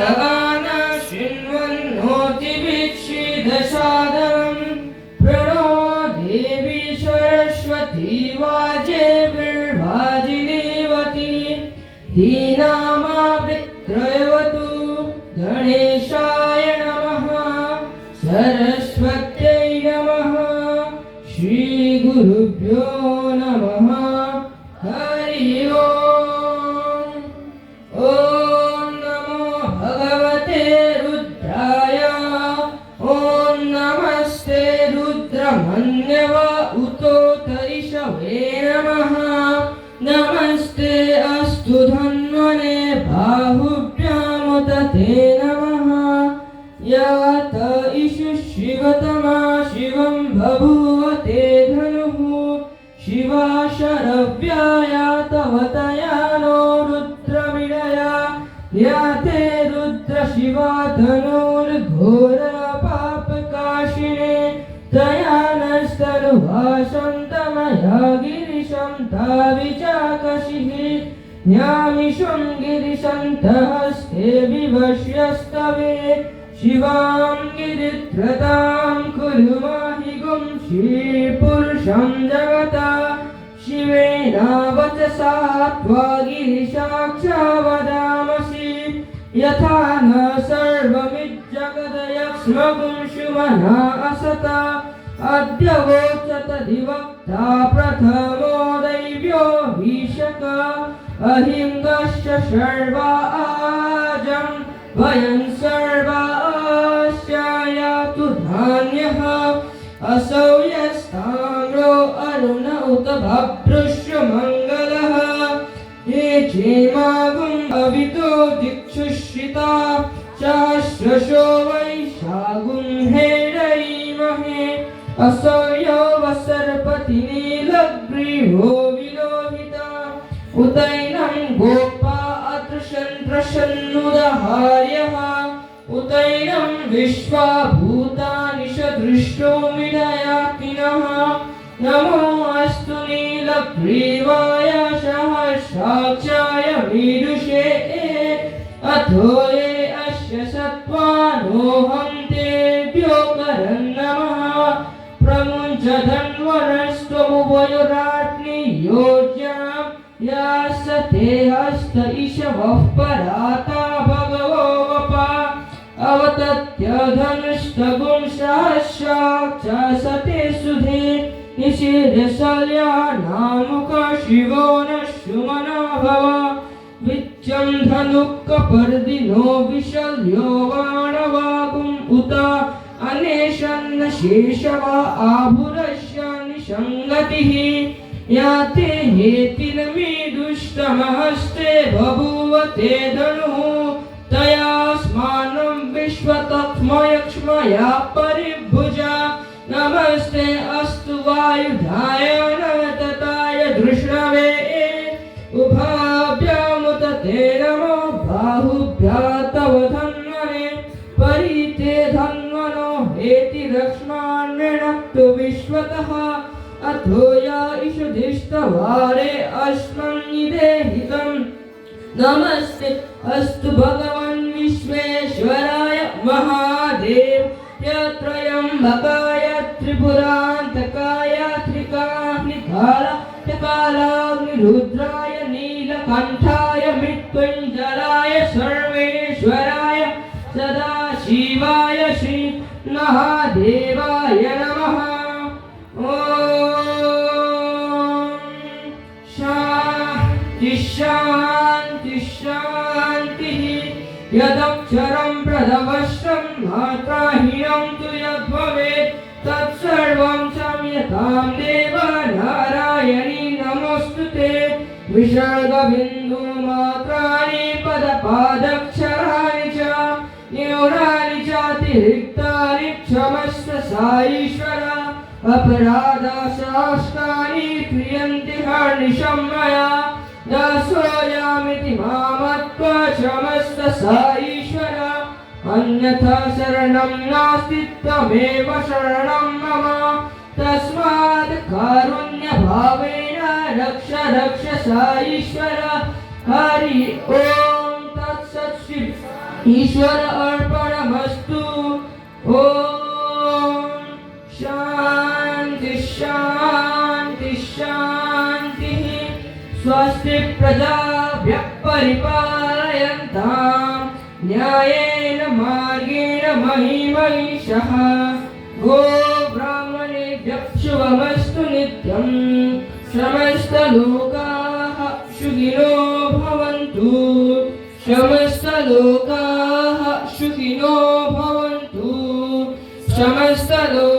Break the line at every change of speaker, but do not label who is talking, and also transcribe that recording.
गाना शृण्वन्नोतिवीक्षितसादरं प्रणो देवी सरस्वती वाजेभिर्वाजिनीवती दीनामावित्रयवतु गणेशाय नमः सरस्वत्यै नमः श्रीगुरुभ्यो नमः हरि ओम्। ॐ नमो भगवते रुद्राय ॐ नमस्ते रुद्रमन्यव उतोतरिषवे नमः नमस्ते अस्तु धन्वने बाहुभ्यामुत ते नमः यात इषु शिवतमा शिवं बभूव ते धनुः शिवा शरव्याया तव तया नो रुद्रमिडया याते रुद्र शिवा धनुर्घोरपापकाशिने तया नस्तनुभासन्तमया गिरिशं ताविचाकशिः न्यामिषं गिरिशन्तहस्ते विवश्यस्तवे शिवां गिरित्रतां कुरु माहिगुं श्रीपुरुषं जगता शिवेनावचसा त्वा गिरिशाक्षा वदामसि यथा न सर्वमिज्जगदयक्ष्मगुंशुमना असता अद्य वोचत दिवक्ता प्रथमो दैव्यो भीषक अहिंगश्च सर्वा आजं वयं सर्वास्य यातु धान्यः असौ यस्ताम्रो अरुण उत भभ्रुश्च मङ्गलः ये क्षेमागुम् अवितो दिक्षुश्रिता सहस्रशो वैशागुं हेरयीमहे असौ यो वसर्पति नीलग्रीवो विलोहिता उतैनं गोपा अदृशन्त्रशन्नुदहार्यः उतैनं विश्वा भूतानि सदृष्टो मिलयाकिनः नमो अस्तु नीलग्रीवाय सहस्राक्षाय मीदुषे अथो ये अस्य सत्त्वानोऽहं तेभ्यो करं नमः प्रमुञ्च धन्वनस्त्वमुभयोराग्नियोज्यां यासते हस्त ईशवः पराता भगवो वपा अवतत्य धनुष्टगुं सहस्राक्षा सते सुधे निषेधशल्या नामुक शिवो न सुमनो भव विच्चं धनुक्कपर्दिनो विशल्यो वाणवागुम् उत अनेशन्न शेषवा आभुरस्य निसङ्गतिः याते हेतिर्मीदुष्टमहस्ते बभूव ते धनुः तया स्मानं विश्वतक्ष्मयक्ष्मया परिभुजा नमस्ते अस्तु वायुधाय नतताय धृष्णवे उभाभ्यामुत ते नमो बाहुभ्यः तव धन्वने परिते धन्वनो हेति रक्ष्माण्यनक्तु विश्वतः अथो या ईशुधिष्ठवारे अस्मन्निदेहितं नमस्ते अस्तु भगवन् विश्वेश्वराय महादेव यत्रयम्बकाय त्रिपुरान्तकाय त्रिकालाग्निरुद्राय नीलकण्ठाय मृत्युञ्जयाय सर्वेश्वराय सदाशिवाय श्री महादेवाय नमः। ॐ शान्ति शान्ति शान्तिः यदक्षरं प्रथमश्रं मात्राहीनं तु यद्भवेत् तत्सर्वं क्षम्यतां देव नारायणी नमोऽस्तु ते विसर्गबिन्दुमात्राणि पदपादक्षराणि च न्यूनानि चातिरिक्तानि क्षमस्व साईश्वर अपराधसहस्राणि क्रियन्ते हर्निशं मया दासोऽयमिति मामत्वा क्षमस्व साईश्वर अन्यथा शरणं नास्ति त्वमेव शरणं मम तस्मात् कारुण्यभावेन रक्ष रक्ष साईश्वर हरि ओम तत्सत् श्री ईश्वर अर्पणमस्तु। ओम शांति शांति शांति। स्वस्ति प्रजाभ्यः परिपालयन्तां न्यायेन मार्गेण महीं महिषः। गो ब्राह्मणेभ्यः शुभमस्तु नित्यं। समस्तलोकाः सुखिनो भवन्तु। समस्तलोकाः सुखिनो भवन्तु। समस्तलोकाः